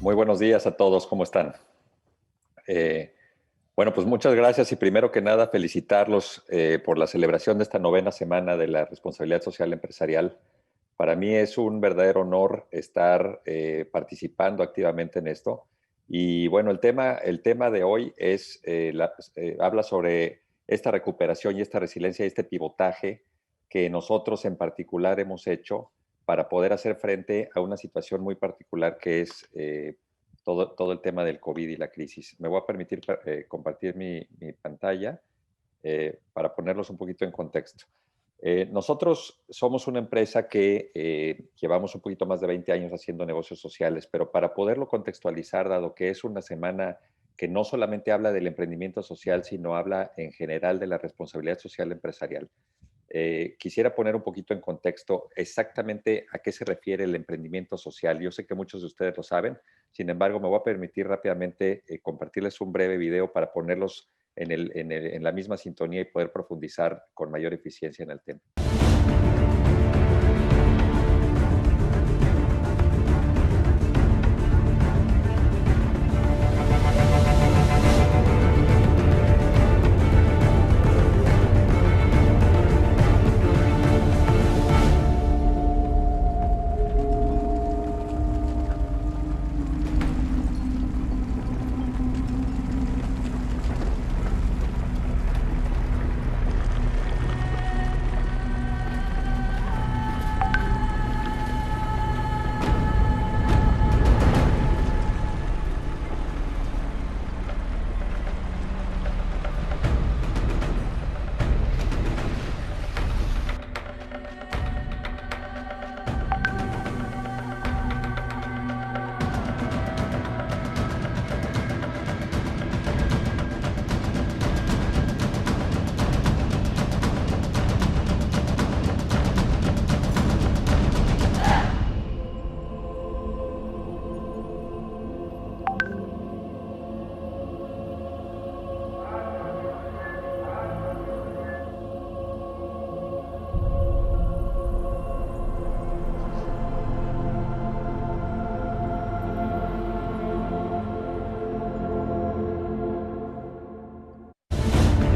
Muy buenos días a todos, ¿cómo están? Eh, bueno, pues muchas gracias y primero que nada felicitarlos por la celebración de esta novena semana de la responsabilidad social empresarial. Para mí es un verdadero honor estar participando activamente en esto. Y bueno, el tema de hoy habla sobre esta recuperación y esta resiliencia y este pivotaje que nosotros en particular hemos hecho para poder hacer frente a una situación muy particular que es todo el tema del COVID y la crisis. Me voy a permitir compartir mi pantalla para ponerlos un poquito en contexto. Nosotros somos una empresa que llevamos un poquito más de 20 años haciendo negocios sociales, pero para poderlo contextualizar, dado que es una semana que no solamente habla del emprendimiento social, sino habla en general de la responsabilidad social empresarial, quisiera poner un poquito en contexto exactamente a qué se refiere el emprendimiento social. Yo sé que muchos de ustedes lo saben, sin embargo, me voy a permitir rápidamente compartirles un breve video para ponerlos en la misma sintonía y poder profundizar con mayor eficiencia en el tema.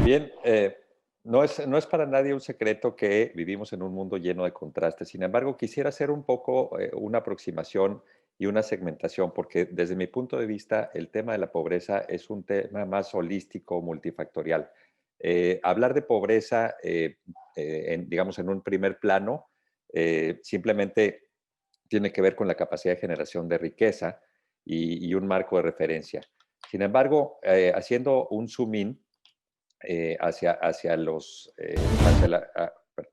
Bien, no es para nadie un secreto que vivimos en un mundo lleno de contrastes. Sin embargo, quisiera hacer un poco una aproximación y una segmentación, porque desde mi punto de vista, el tema de la pobreza es un tema más holístico, multifactorial. Hablar de pobreza, digamos, en un primer plano, simplemente tiene que ver con la capacidad de generación de riqueza y un marco de referencia. Sin embargo, haciendo un zoom in, perdón,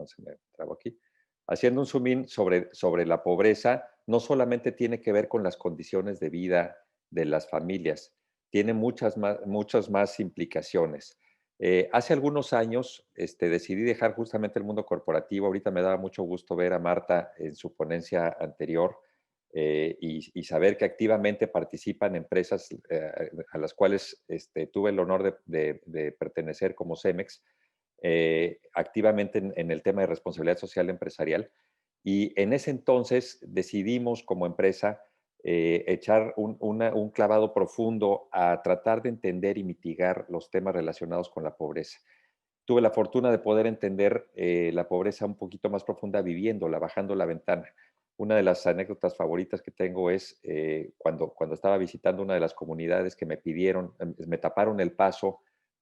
se me trabó aquí. Haciendo un zoom in sobre la pobreza, no solamente tiene que ver con las condiciones de vida de las familias, tiene muchas más implicaciones. Hace algunos años decidí dejar justamente el mundo corporativo. Ahorita me daba mucho gusto ver a Marta en su ponencia anterior y saber que activamente participan empresas a las cuales tuve el honor de pertenecer como CEMEX, activamente en el tema de responsabilidad social empresarial. Y en ese entonces decidimos como empresa echar un clavado profundo a tratar de entender y mitigar los temas relacionados con la pobreza. Tuve la fortuna de poder entender la pobreza un poquito más profunda viviéndola, bajando la ventana. Una de las anécdotas favoritas que tengo es cuando estaba visitando una de las comunidades que me pidieron, me taparon el paso.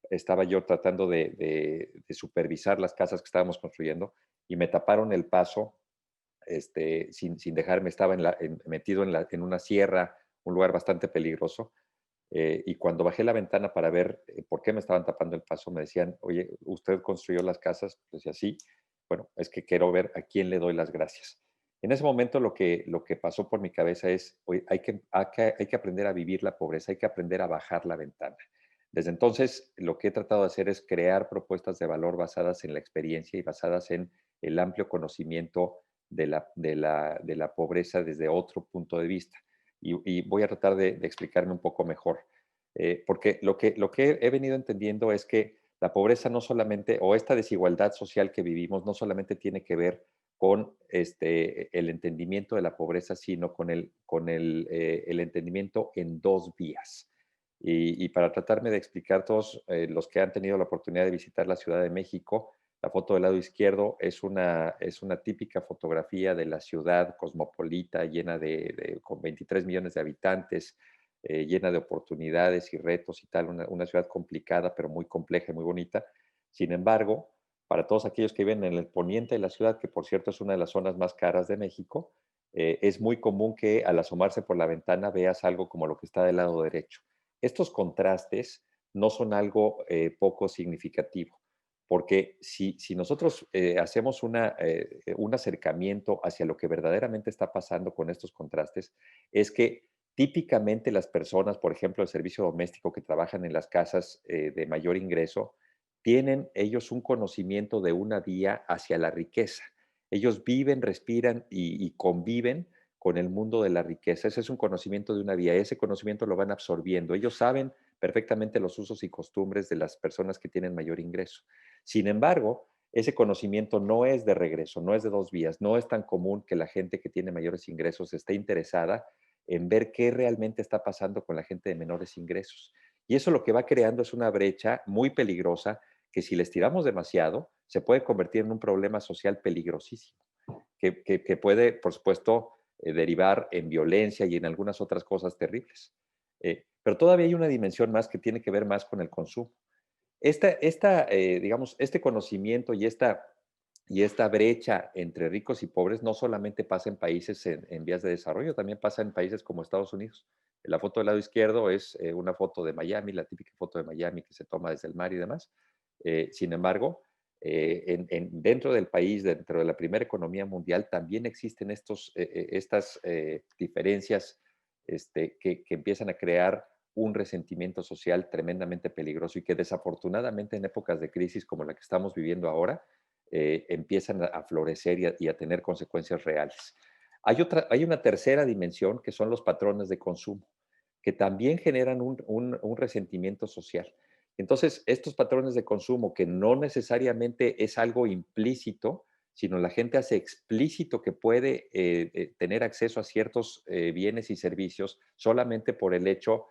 Estaba yo tratando de supervisar las casas que estábamos construyendo y me taparon el paso sin dejarme. Estaba metido en una sierra, un lugar bastante peligroso. Y cuando bajé la ventana para ver por qué me estaban tapando el paso, me decían: oye, ¿usted construyó las casas? Pues decía: sí. Bueno, es que quiero ver a quién le doy las gracias. En ese momento lo que pasó por mi cabeza es: oye, hay que aprender a vivir la pobreza, hay que aprender a bajar la ventana. Desde entonces, lo que he tratado de hacer es crear propuestas de valor basadas en la experiencia y basadas en el amplio conocimiento de la pobreza desde otro punto de vista. Y voy a tratar de explicarme un poco mejor. Porque lo que he venido entendiendo es que la pobreza no solamente, o esta desigualdad social que vivimos, no solamente tiene que ver con el entendimiento de la pobreza, sino el entendimiento en dos vías. Y para tratarme de explicar todos los que han tenido la oportunidad de visitar la Ciudad de México, la foto del lado izquierdo es una típica fotografía de la ciudad cosmopolita, llena con 23 millones de habitantes, llena de oportunidades y retos y tal, una ciudad complicada, pero muy compleja y muy bonita. Sin embargo, para todos aquellos que viven en el poniente de la ciudad, que por cierto es una de las zonas más caras de México, es muy común que al asomarse por la ventana veas algo como lo que está del lado derecho. Estos contrastes no son algo poco significativo, porque si nosotros hacemos un acercamiento hacia lo que verdaderamente está pasando con estos contrastes, es que típicamente las personas, por ejemplo, el servicio doméstico que trabajan en las casas de mayor ingreso, tienen ellos un conocimiento de una vía hacia la riqueza. Ellos viven, respiran y conviven con el mundo de la riqueza. Ese es un conocimiento de una vía. Ese conocimiento lo van absorbiendo. Ellos saben perfectamente los usos y costumbres de las personas que tienen mayor ingreso. Sin embargo, ese conocimiento no es de regreso, no es de dos vías. No es tan común que la gente que tiene mayores ingresos esté interesada en ver qué realmente está pasando con la gente de menores ingresos. Y eso lo que va creando es una brecha muy peligrosa que si le estiramos demasiado, se puede convertir en un problema social peligrosísimo, que puede, por supuesto, derivar en violencia y en algunas otras cosas terribles. Pero todavía hay una dimensión más que tiene que ver más con el consumo. Digamos, este conocimiento y esta brecha entre ricos y pobres no solamente pasa en países en vías de desarrollo, también pasa en países como Estados Unidos. La foto del lado izquierdo es una foto de Miami, la típica foto de Miami que se toma desde el mar y demás. Sin embargo, dentro del país, dentro de la primera economía mundial, también existen estas diferencias que empiezan a crear un resentimiento social tremendamente peligroso y que desafortunadamente en épocas de crisis como la que estamos viviendo ahora, empiezan a florecer y a tener consecuencias reales. Hay una tercera dimensión que son los patrones de consumo, que también generan un resentimiento social. Entonces, estos patrones de consumo, que no necesariamente es algo implícito, sino la gente hace explícito que puede tener acceso a ciertos bienes y servicios solamente por el hecho,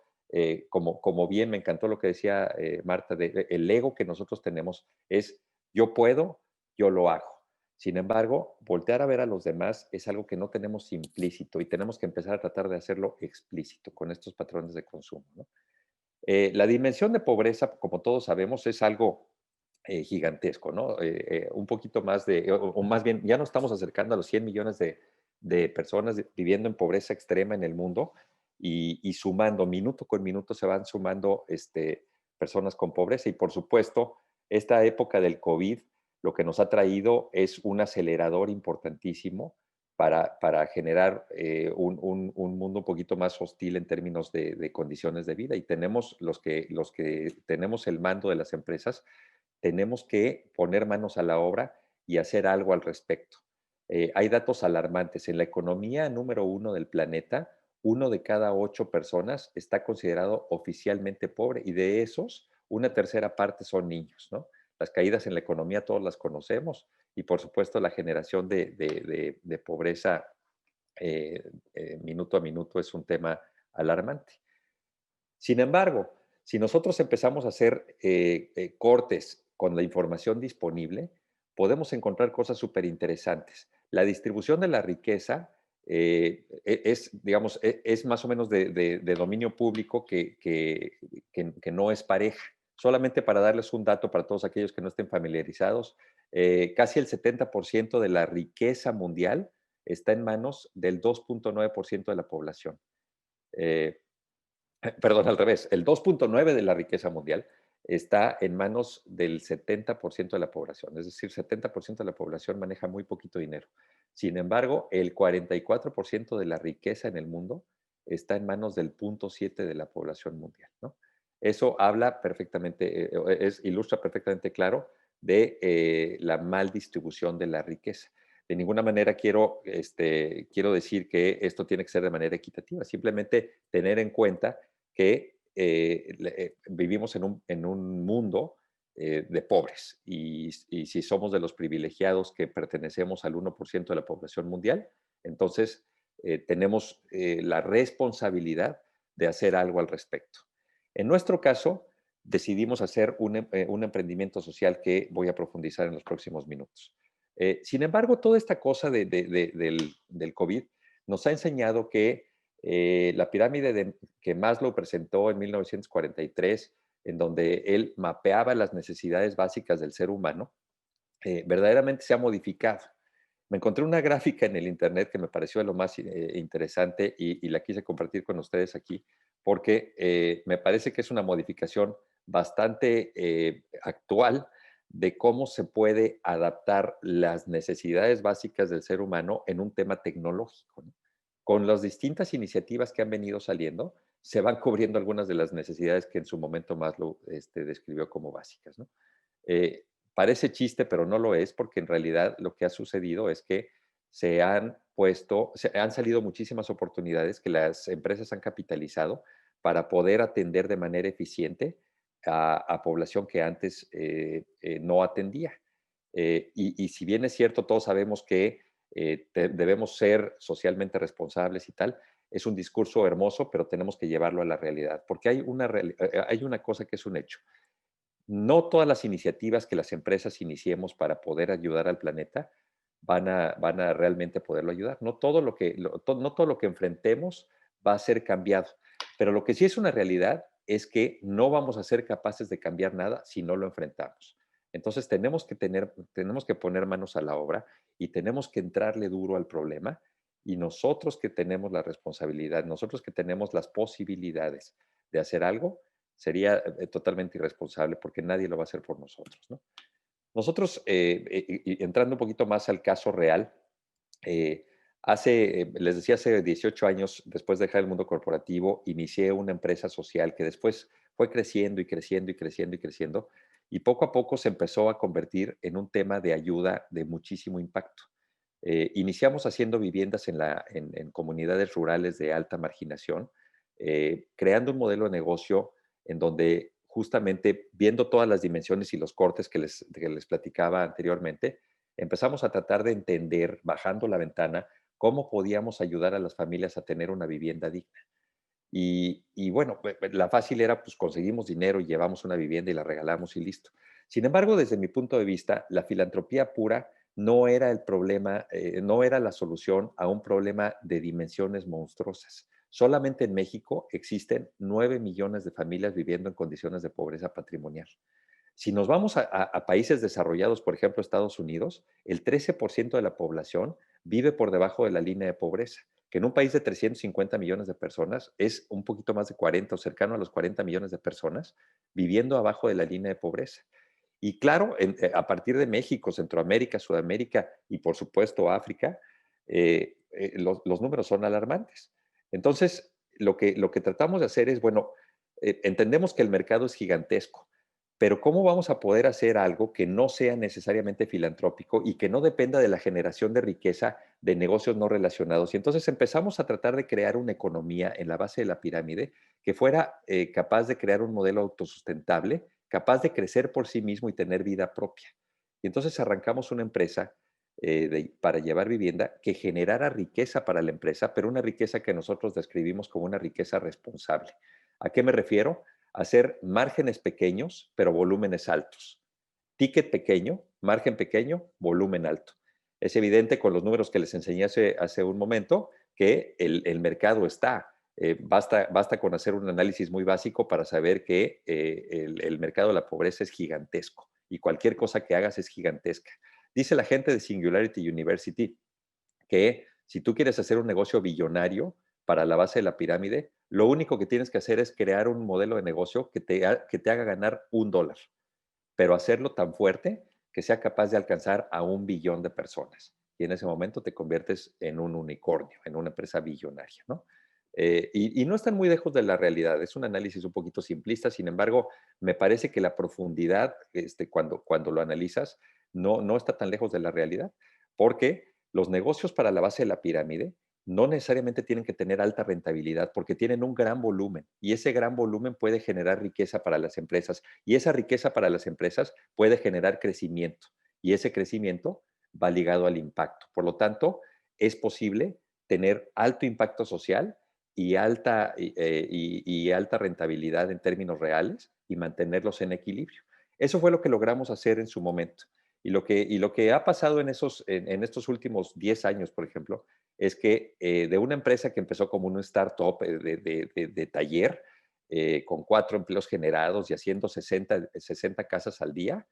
como bien me encantó lo que decía Marta, el ego que nosotros tenemos es yo puedo, yo lo hago. Sin embargo, voltear a ver a los demás es algo que no tenemos implícito y tenemos que empezar a tratar de hacerlo explícito con estos patrones de consumo, ¿no? La dimensión de pobreza, como todos sabemos, es algo gigantesco, ¿no? Un poquito más o más bien, ya nos estamos acercando a los 100 millones de personas viviendo en pobreza extrema en el mundo y sumando, minuto con minuto se van sumando personas con pobreza. Y por supuesto, esta época del COVID lo que nos ha traído es un acelerador importantísimo para generar un mundo un poquito más hostil en términos de condiciones de vida. Y tenemos los que tenemos el mando de las empresas, tenemos que poner manos a la obra y hacer algo al respecto. Hay datos alarmantes. En la economía número uno del planeta, uno de cada 8 personas está considerado oficialmente pobre y de esos, una tercera parte son niños, ¿no? Las caídas en la economía todos las conocemos y por supuesto la generación de pobreza minuto a minuto es un tema alarmante. Sin embargo, si nosotros empezamos a hacer cortes con la información disponible, podemos encontrar cosas súper interesantes. La distribución de la riqueza digamos, es más o menos de dominio público que no es pareja. Solamente para darles un dato para todos aquellos que no estén familiarizados, casi el 70% de la riqueza mundial está en manos del 2.9% de la población. Eh, Perdón, al revés, el 2.9 de la riqueza mundial está en manos del 70% de la población, es decir, 70% de la población maneja muy poquito dinero. Sin embargo, el 44% de la riqueza en el mundo está en manos del 0.7 de la población mundial, ¿no? Eso habla perfectamente, ilustra perfectamente claro de la mal distribución de la riqueza. De ninguna manera quiero decir que esto tiene que ser de manera equitativa, simplemente tener en cuenta que vivimos en un mundo de pobres. Y si somos de los privilegiados que pertenecemos al 1% de la población mundial, entonces tenemos la responsabilidad de hacer algo al respecto. En nuestro caso, decidimos hacer un emprendimiento social que voy a profundizar en los próximos minutos. Sin embargo, toda esta cosa del COVID nos ha enseñado que la pirámide que Maslow presentó en 1943, en donde él mapeaba las necesidades básicas del ser humano, verdaderamente se ha modificado. Me encontré una gráfica en el internet que me pareció de lo más interesante y la quise compartir con ustedes aquí porque me parece que es una modificación bastante actual de cómo se puede adaptar las necesidades básicas del ser humano en un tema tecnológico, ¿no? Con las distintas iniciativas que han venido saliendo, se van cubriendo algunas de las necesidades que en su momento Maslow describió como básicas, ¿no? Eh, Parece chiste, pero no lo es, porque en realidad lo que ha sucedido es que se han salido muchísimas oportunidades que las empresas han capitalizado para poder atender de manera eficiente a población que antes no atendía. Y si bien es cierto, todos sabemos que debemos ser socialmente responsables y tal, es un discurso hermoso, pero tenemos que llevarlo a la realidad, porque hay una cosa que es un hecho. No todas las iniciativas que las empresas iniciemos para poder ayudar al planeta van a realmente poderlo ayudar. No todo lo que enfrentemos va a ser cambiado, pero lo que sí es una realidad es que no vamos a ser capaces de cambiar nada si no lo enfrentamos. Entonces tenemos que poner manos a la obra y tenemos que entrarle duro al problema, y nosotros que tenemos la responsabilidad, nosotros que tenemos las posibilidades de hacer algo, sería totalmente irresponsable porque nadie lo va a hacer por nosotros, ¿no? Nosotros, entrando un poquito más al caso real, eh, les decía, hace 18 años, después de dejar el mundo corporativo, inicié una empresa social que después fue creciendo y creciendo y creciendo y creciendo, y poco a poco se empezó a convertir en un tema de ayuda de muchísimo impacto. Iniciamos haciendo viviendas en comunidades rurales de alta marginación, creando un modelo de negocio en donde justamente viendo todas las dimensiones y los cortes que les platicaba anteriormente, empezamos a tratar de entender, bajando la ventana, cómo podíamos ayudar a las familias a tener una vivienda digna. Y bueno, la fácil era, pues conseguimos dinero y llevamos una vivienda y la regalamos y listo. Sin embargo, desde mi punto de vista, la filantropía pura no era el problema, no era la solución a un problema de dimensiones monstruosas. Solamente en México existen 9 millones de familias viviendo en condiciones de pobreza patrimonial. Si nos vamos a países desarrollados, por ejemplo, Estados Unidos, el 13% de la población vive por debajo de la línea de pobreza, que en un país de 350 millones de personas es un poquito más de 40 o cercano a los 40 millones de personas viviendo abajo de la línea de pobreza. Y claro, a partir de México, Centroamérica, Sudamérica y por supuesto África, los números son alarmantes. Entonces, lo que tratamos de hacer es, bueno, entendemos que el mercado es gigantesco, pero ¿cómo vamos a poder hacer algo que no sea necesariamente filantrópico y que no dependa de la generación de riqueza de negocios no relacionados? Y entonces empezamos a tratar de crear una economía en la base de la pirámide que fuera capaz de crear un modelo autosustentable, capaz de crecer por sí mismo y tener vida propia. Y entonces arrancamos una empresa para llevar vivienda que generara riqueza para la empresa, pero una riqueza que nosotros describimos como una riqueza responsable. ¿A qué me refiero? Hacer márgenes pequeños, pero volúmenes altos. Ticket pequeño, margen pequeño, volumen alto. Es evidente con los números que les enseñé hace un momento que el mercado está. Basta con hacer un análisis muy básico para saber que el mercado de la pobreza es gigantesco y cualquier cosa que hagas es gigantesca. Dice la gente de Singularity University que si tú quieres hacer un negocio billonario para la base de la pirámide, lo único que tienes que hacer es crear un modelo de negocio que te haga ganar $1, pero hacerlo tan fuerte que sea capaz de alcanzar a 1 billón de personas. Y en ese momento te conviertes en un unicornio, en una empresa billonaria, ¿no? Y no están muy lejos de la realidad. Es un análisis un poquito simplista, sin embargo, me parece que la profundidad, cuando lo analizas, no está tan lejos de la realidad, porque los negocios para la base de la pirámide no necesariamente tienen que tener alta rentabilidad porque tienen un gran volumen y ese gran volumen puede generar riqueza para las empresas y esa riqueza para las empresas puede generar crecimiento y ese crecimiento va ligado al impacto. Por lo tanto, es posible tener alto impacto social y alta rentabilidad en términos reales y mantenerlos en equilibrio. Eso fue lo que logramos hacer en su momento. Y lo que ha pasado en estos últimos 10 años, por ejemplo, es que de una empresa que empezó como un startup de taller, con 4 empleos generados y haciendo 60 casas al día,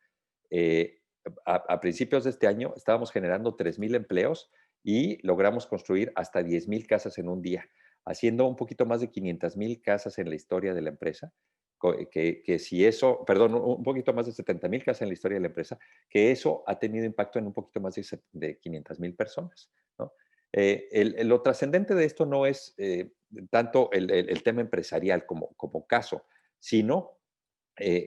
eh, a principios de este año estábamos generando 3,000 empleos y logramos construir hasta 10,000 casas en un día, haciendo un poquito más de 500,000 casas en la historia de la empresa. Que si eso, perdón, un poquito más de 70,000 casas en la historia de la empresa, que eso ha tenido impacto en un poquito más de 500,000 personas, ¿no? Lo trascendente de esto no es tanto el tema empresarial como caso, sino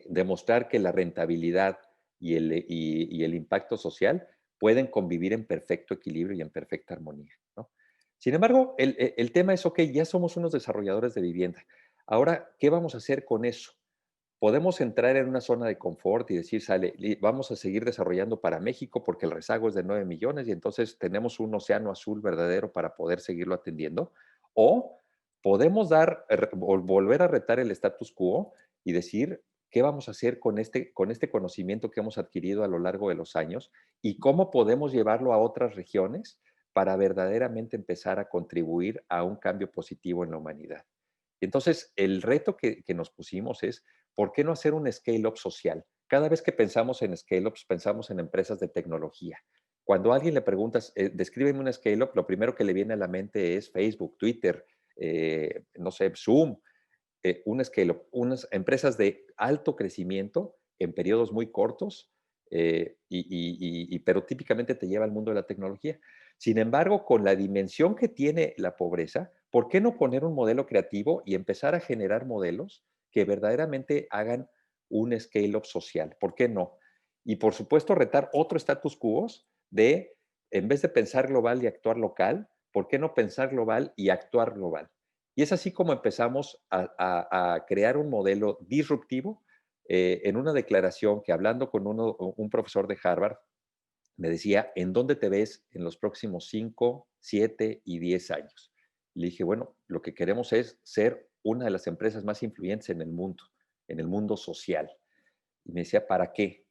demostrar que la rentabilidad y el impacto social pueden convivir en perfecto equilibrio y en perfecta armonía, ¿no? Sin embargo, el tema es, ok, ya somos unos desarrolladores de vivienda. Ahora, ¿qué vamos a hacer con eso? Podemos entrar en una zona de confort y decir, sale, vamos a seguir desarrollando para México porque el rezago es de 9 millones y entonces tenemos un océano azul verdadero para poder seguirlo atendiendo. O podemos volver a retar el status quo y decir, ¿qué vamos a hacer con este conocimiento que hemos adquirido a lo largo de los años y cómo podemos llevarlo a otras regiones para verdaderamente empezar a contribuir a un cambio positivo en la humanidad? Entonces, el reto que nos pusimos es, ¿por qué no hacer un scale-up social? Cada vez que pensamos en scale-ups, pensamos en empresas de tecnología. Cuando a alguien le preguntas, descríbeme un scale-up, lo primero que le viene a la mente es Facebook, Twitter, no sé, Zoom, un scale-up, unas empresas de alto crecimiento en periodos muy cortos, pero típicamente te lleva al mundo de la tecnología. Sin embargo, con la dimensión que tiene la pobreza, ¿por qué no poner un modelo creativo y empezar a generar modelos que verdaderamente hagan un scale-up social? ¿Por qué no? Y por supuesto, retar otro status quo de, en vez de pensar global y actuar local, ¿por qué no pensar global y actuar global? Y es así como empezamos a crear un modelo disruptivo en una declaración que hablando con un profesor de Harvard, me decía, ¿en dónde te ves en los próximos 5, 7 y 10 años? Le dije, bueno, lo que queremos es ser una de las empresas más influyentes en el mundo social. Y me decía, ¿para qué?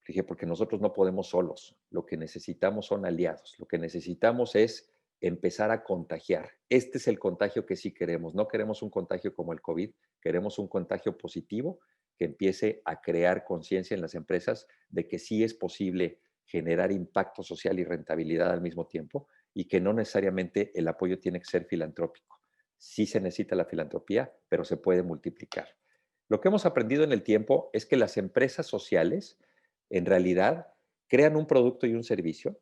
Le dije, porque nosotros no podemos solos. Lo que necesitamos son aliados. Lo que necesitamos es empezar a contagiar. Este es el contagio que sí queremos. No queremos un contagio como el COVID, queremos un contagio positivo que empiece a crear conciencia en las empresas de que sí es posible generar impacto social y rentabilidad al mismo tiempo y que no necesariamente el apoyo tiene que ser filantrópico. Sí se necesita la filantropía, pero se puede multiplicar. Lo que hemos aprendido en el tiempo es que las empresas sociales en realidad crean un producto y un servicio,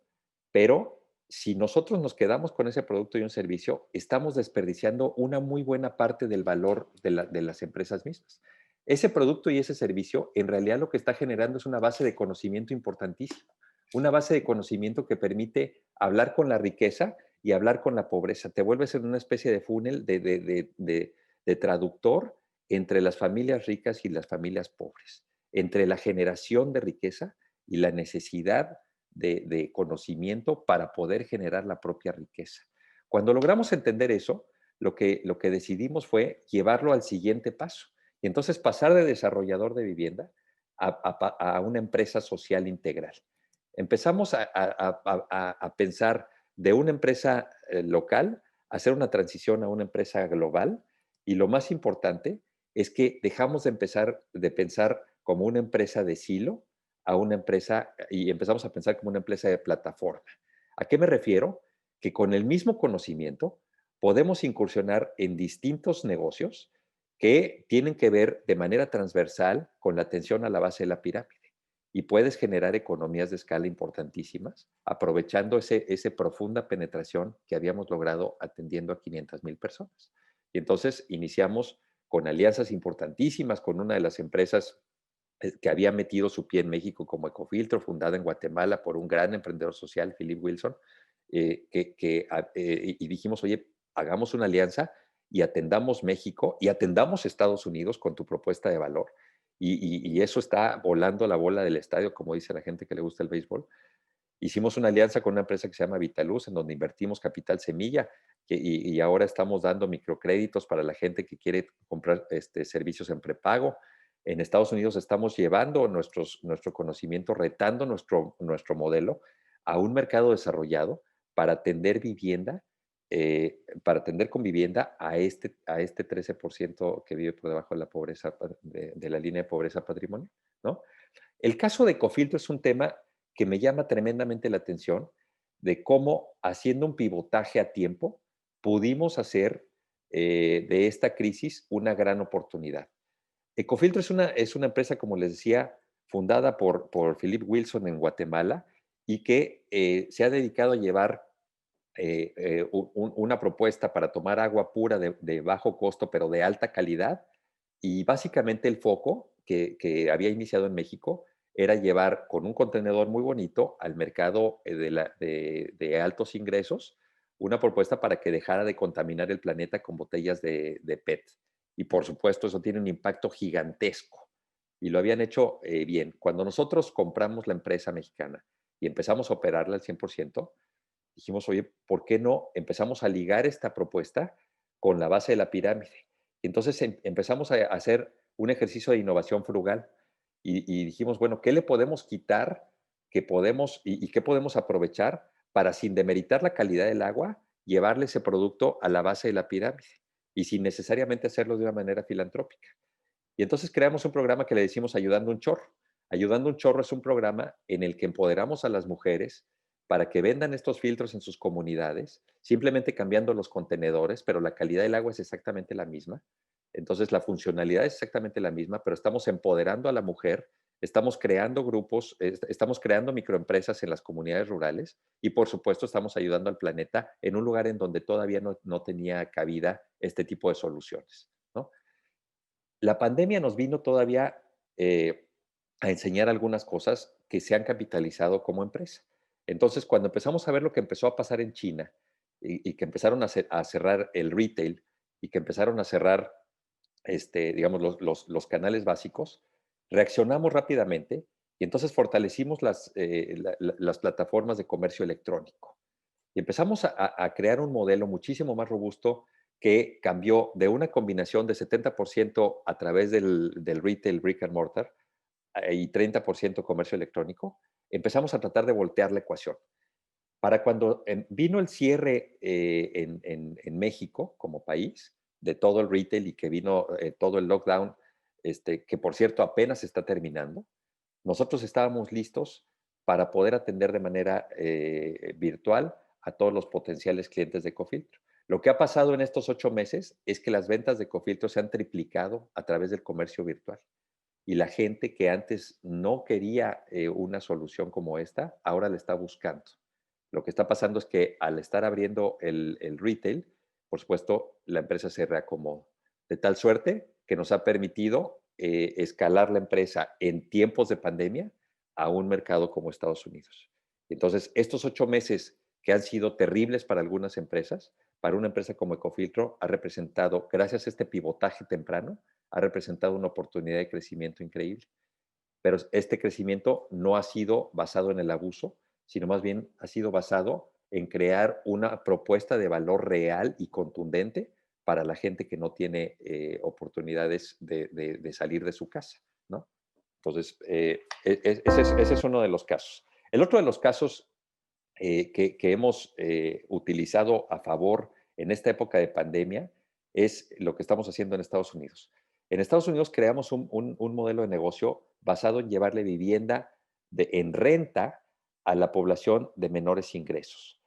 pero si nosotros nos quedamos con ese producto y un servicio, estamos desperdiciando una muy buena parte del valor de las empresas mismas. Ese producto y ese servicio en realidad lo que está generando es una base de conocimiento importantísima, una base de conocimiento que permite hablar con la riqueza y hablar con la pobreza. Te vuelves en una especie de funnel de traductor entre las familias ricas y las familias pobres, entre la generación de riqueza y la necesidad de conocimiento para poder generar la propia riqueza. Cuando logramos entender eso, lo que decidimos fue llevarlo al siguiente paso. Y entonces pasar de desarrollador de vivienda a una empresa social integral. Empezamos a pensar de una empresa local, hacer una transición a una empresa global y lo más importante es que dejamos de pensar como una empresa de silo a una empresa y empezamos a pensar como una empresa de plataforma. ¿A qué me refiero? Que con el mismo conocimiento podemos incursionar en distintos negocios que tienen que ver de manera transversal con la atención a la base de la pirámide. Y puedes generar economías de escala importantísimas aprovechando esa profunda penetración que habíamos logrado atendiendo a 500,000 personas. Y entonces iniciamos con alianzas importantísimas con una de las empresas que había metido su pie en México como Ecofiltro, fundada en Guatemala por un gran emprendedor social, Philip Wilson, y dijimos, oye, hagamos una alianza y atendamos México y atendamos Estados Unidos con tu propuesta de valor. Y eso está volando la bola del estadio, como dice la gente que le gusta el béisbol. Hicimos una alianza con una empresa que se llama Vitaluz, en donde invertimos capital semilla y ahora estamos dando microcréditos para la gente que quiere comprar servicios en prepago. En Estados Unidos estamos llevando nuestro conocimiento, retando nuestro modelo a un mercado desarrollado para atender vivienda, para atender con vivienda a este 13% que vive por debajo de la pobreza, de la línea de pobreza patrimonial, ¿no? El caso de Ecofiltro es un tema que me llama tremendamente la atención de cómo, haciendo un pivotaje a tiempo, pudimos hacer de esta crisis una gran oportunidad. Ecofiltro es una empresa, como les decía, fundada por Philip Wilson en Guatemala y que se ha dedicado a llevar una propuesta para tomar agua pura de bajo costo, pero de alta calidad. Y básicamente el foco que había iniciado en México era llevar con un contenedor muy bonito al mercado de altos ingresos una propuesta para que dejara de contaminar el planeta con botellas de PET. Y por supuesto eso tiene un impacto gigantesco. Y lo habían hecho bien. Cuando nosotros compramos la empresa mexicana y empezamos a operarla al 100%, dijimos, oye, ¿por qué no empezamos a ligar esta propuesta con la base de la pirámide? Y entonces empezamos a hacer un ejercicio de innovación frugal y dijimos, bueno, ¿qué le podemos quitar y qué podemos aprovechar para, sin demeritar la calidad del agua, llevarle ese producto a la base de la pirámide y sin necesariamente hacerlo de una manera filantrópica? Y entonces creamos un programa que le decimos Ayudando un Chorro. Ayudando un Chorro es un programa en el que empoderamos a las mujeres para que vendan estos filtros en sus comunidades, simplemente cambiando los contenedores, pero la calidad del agua es exactamente la misma. Entonces la funcionalidad es exactamente la misma, pero estamos empoderando a la mujer, estamos creando grupos, estamos creando microempresas en las comunidades rurales y por supuesto estamos ayudando al planeta en un lugar en donde todavía no tenía cabida este tipo de soluciones, ¿no? La pandemia nos vino todavía a enseñar algunas cosas que se han capitalizado como empresa. Entonces, cuando empezamos a ver lo que empezó a pasar en China y que empezaron a cerrar el retail y que empezaron a cerrar, digamos, los canales básicos, reaccionamos rápidamente y entonces fortalecimos las plataformas de comercio electrónico. Y empezamos a crear un modelo muchísimo más robusto que cambió de una combinación de 70% a través del retail brick and mortar y 30% comercio electrónico. Empezamos a tratar de voltear la ecuación. Para cuando vino el cierre en México como país de todo el retail y que vino todo el lockdown, que por cierto apenas está terminando, nosotros estábamos listos para poder atender de manera virtual a todos los potenciales clientes de Ecofiltro. Lo que ha pasado en estos 8 meses es que las ventas de Ecofiltro se han triplicado a través del comercio virtual. Y la gente que antes no quería una solución como esta, ahora la está buscando. Lo que está pasando es que al estar abriendo el retail, por supuesto, la empresa se reacomoda. De tal suerte que nos ha permitido escalar la empresa en tiempos de pandemia a un mercado como Estados Unidos. Entonces, estos 8 meses que han sido terribles para algunas empresas, para una empresa como Ecofiltro, ha representado, gracias a este pivotaje temprano, ha representado una oportunidad de crecimiento increíble. Pero este crecimiento no ha sido basado en el abuso, sino más bien ha sido basado en crear una propuesta de valor real y contundente para la gente que no tiene oportunidades de salir de su casa, ¿no? Entonces, ese es uno de los casos. El otro de los casos que hemos utilizado a favor en esta época de pandemia es lo que estamos haciendo en Estados Unidos. En Estados Unidos creamos un modelo de negocio basado en llevarle vivienda en renta a la población de menores ingresos.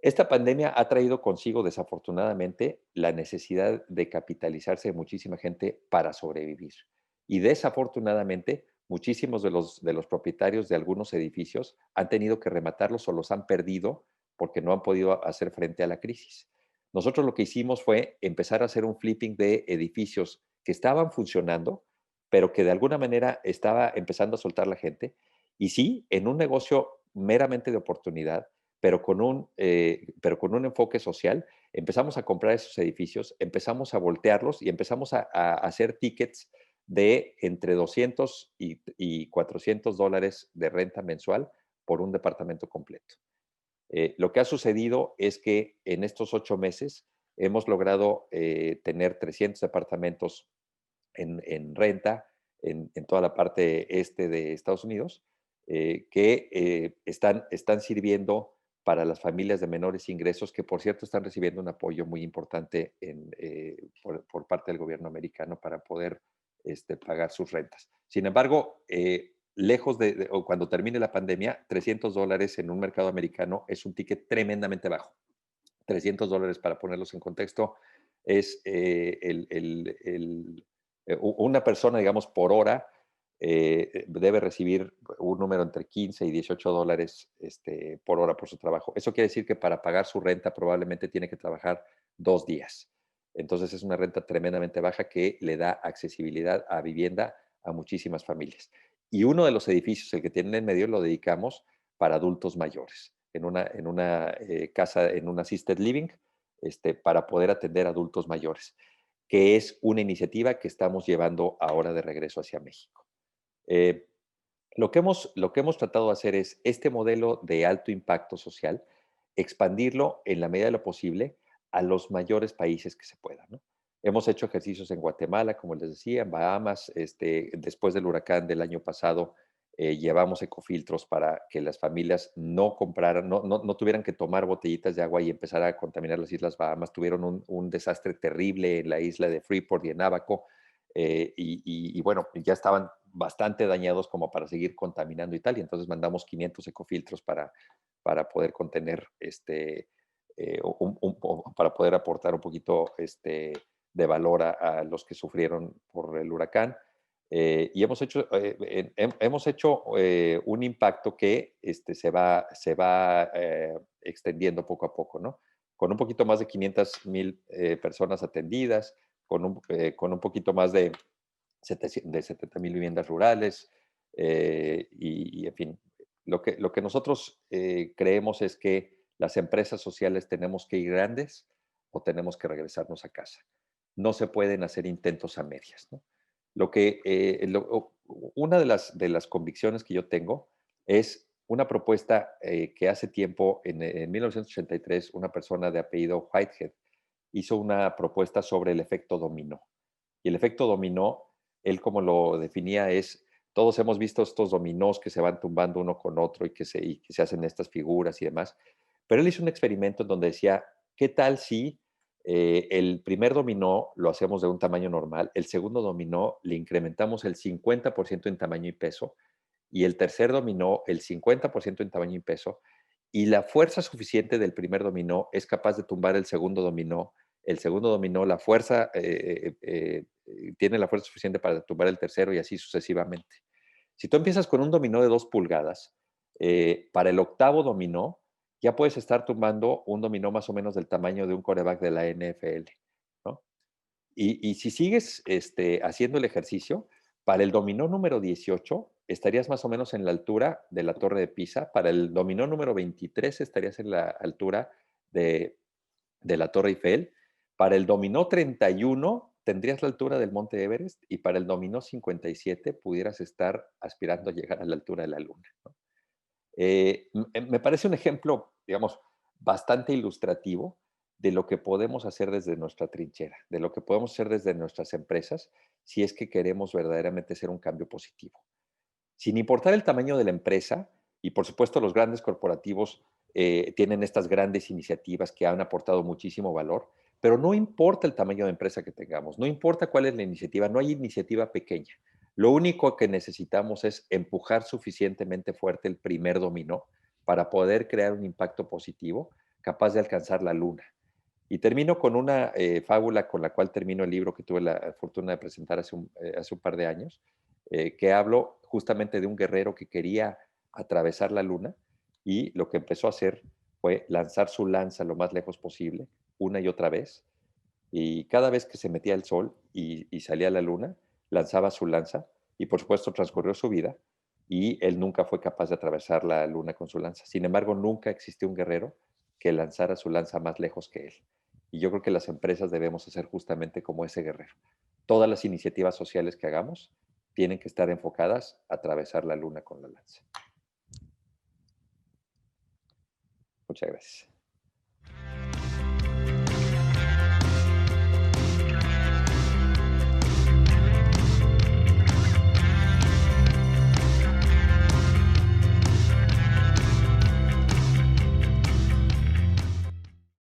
Esta pandemia ha traído consigo, desafortunadamente, la necesidad de capitalizarse de muchísima gente para sobrevivir. Y desafortunadamente, muchísimos de los propietarios de algunos edificios han tenido que rematarlos o los han perdido porque no han podido hacer frente a la crisis. Nosotros lo que hicimos fue empezar a hacer un flipping de edificios que estaban funcionando, pero que de alguna manera estaba empezando a soltar la gente. Y sí, en un negocio meramente de oportunidad, pero con un enfoque social. Empezamos a comprar esos edificios, empezamos a voltearlos y empezamos a hacer tickets de entre 200 y $400 de renta mensual por un departamento completo. Lo que ha sucedido es que en estos 8 meses hemos logrado tener 300 departamentos en renta en toda la parte este de Estados Unidos, que están sirviendo para las familias de menores ingresos, que por cierto están recibiendo un apoyo muy importante por parte del gobierno americano para poder pagar sus rentas. Sin embargo, lejos o cuando termine la pandemia, $300 en un mercado americano es un ticket tremendamente bajo. $300, para ponerlos en contexto, es una persona, digamos, por hora debe recibir un número entre 15 y $18 por hora por su trabajo. Eso quiere decir que para pagar su renta probablemente tiene que trabajar 2 días. Entonces es una renta tremendamente baja que le da accesibilidad a vivienda a muchísimas familias. Y uno de los edificios, el que tienen en medio, lo dedicamos para adultos mayores, en una casa, en un assisted living, para poder atender a adultos mayores, que es una iniciativa que estamos llevando ahora de regreso hacia México. Eh, lo que hemos tratado de hacer es este modelo de alto impacto social, expandirlo en la medida de lo posible a los mayores países que se puedan, ¿no? Hemos hecho ejercicios en Guatemala, como les decía, en Bahamas. Después del huracán del año pasado, llevamos ecofiltros para que las familias no compraran, no tuvieran que tomar botellitas de agua y empezar a contaminar las Islas Bahamas. Tuvieron un desastre terrible en la isla de Freeport y en Abaco, y bueno, ya estaban bastante dañados como para seguir contaminando y tal, y entonces mandamos 500 ecofiltros para poder contener, para poder aportar un poquito de valor a los que sufrieron por el huracán. Y hemos hecho un impacto que se va extendiendo poco a poco, ¿no? Con un poquito más de 500,000 personas atendidas, con un poquito más de 70,000 viviendas rurales, en fin, lo que nosotros creemos es que las empresas sociales tenemos que ir grandes o tenemos que regresarnos a casa. No se pueden hacer intentos a medias, ¿no? Una de las convicciones que yo tengo es una propuesta que hace tiempo, en 1983, una persona de apellido Whitehead hizo una propuesta sobre el efecto dominó. Y el efecto dominó, él como lo definía es, todos hemos visto estos dominós que se van tumbando uno con otro y que se hacen estas figuras y demás, pero él hizo un experimento en donde decía, ¿qué tal si el primer dominó lo hacemos de un tamaño normal, el segundo dominó le incrementamos el 50% en tamaño y peso, y el tercer dominó el 50% en tamaño y peso, y la fuerza suficiente del primer dominó es capaz de tumbar el segundo dominó, la fuerza, tiene la fuerza suficiente para tumbar el tercero y así sucesivamente. Si tú empiezas con un dominó de 2 pulgadas, para el octavo dominó ya puedes estar tumbando un dominó más o menos del tamaño de un quarterback de la NFL, ¿no? Y si sigues haciendo el ejercicio, para el dominó número 18 estarías más o menos en la altura de la Torre de Pisa, para el dominó número 23 estarías en la altura de, de la Torre Eiffel, para el dominó 31 tendrías la altura del Monte Everest y para el dominó 57 pudieras estar aspirando a llegar a la altura de la Luna, ¿no? Me parece un ejemplo, digamos, bastante ilustrativo de lo que podemos hacer desde nuestra trinchera, de lo que podemos hacer desde nuestras empresas, si es que queremos verdaderamente hacer un cambio positivo. Sin importar el tamaño de la empresa, y por supuesto los grandes corporativos tienen estas grandes iniciativas que han aportado muchísimo valor, pero no importa el tamaño de empresa que tengamos, no importa cuál es la iniciativa, no hay iniciativa pequeña. Lo único que necesitamos es empujar suficientemente fuerte el primer dominó para poder crear un impacto positivo capaz de alcanzar la luna. Y termino con una fábula con la cual termino el libro que tuve la fortuna de presentar hace un par de años, que hablo justamente de un guerrero que quería atravesar la luna y lo que empezó a hacer fue lanzar su lanza lo más lejos posible, una y otra vez, y cada vez que se metía el sol y salía la luna, lanzaba su lanza y por supuesto transcurrió su vida, y él nunca fue capaz de atravesar la luna con su lanza. Sin embargo, nunca existió un guerrero que lanzara su lanza más lejos que él. Y yo creo que las empresas debemos hacer justamente como ese guerrero. Todas las iniciativas sociales que hagamos tienen que estar enfocadas a atravesar la luna con la lanza. Muchas gracias.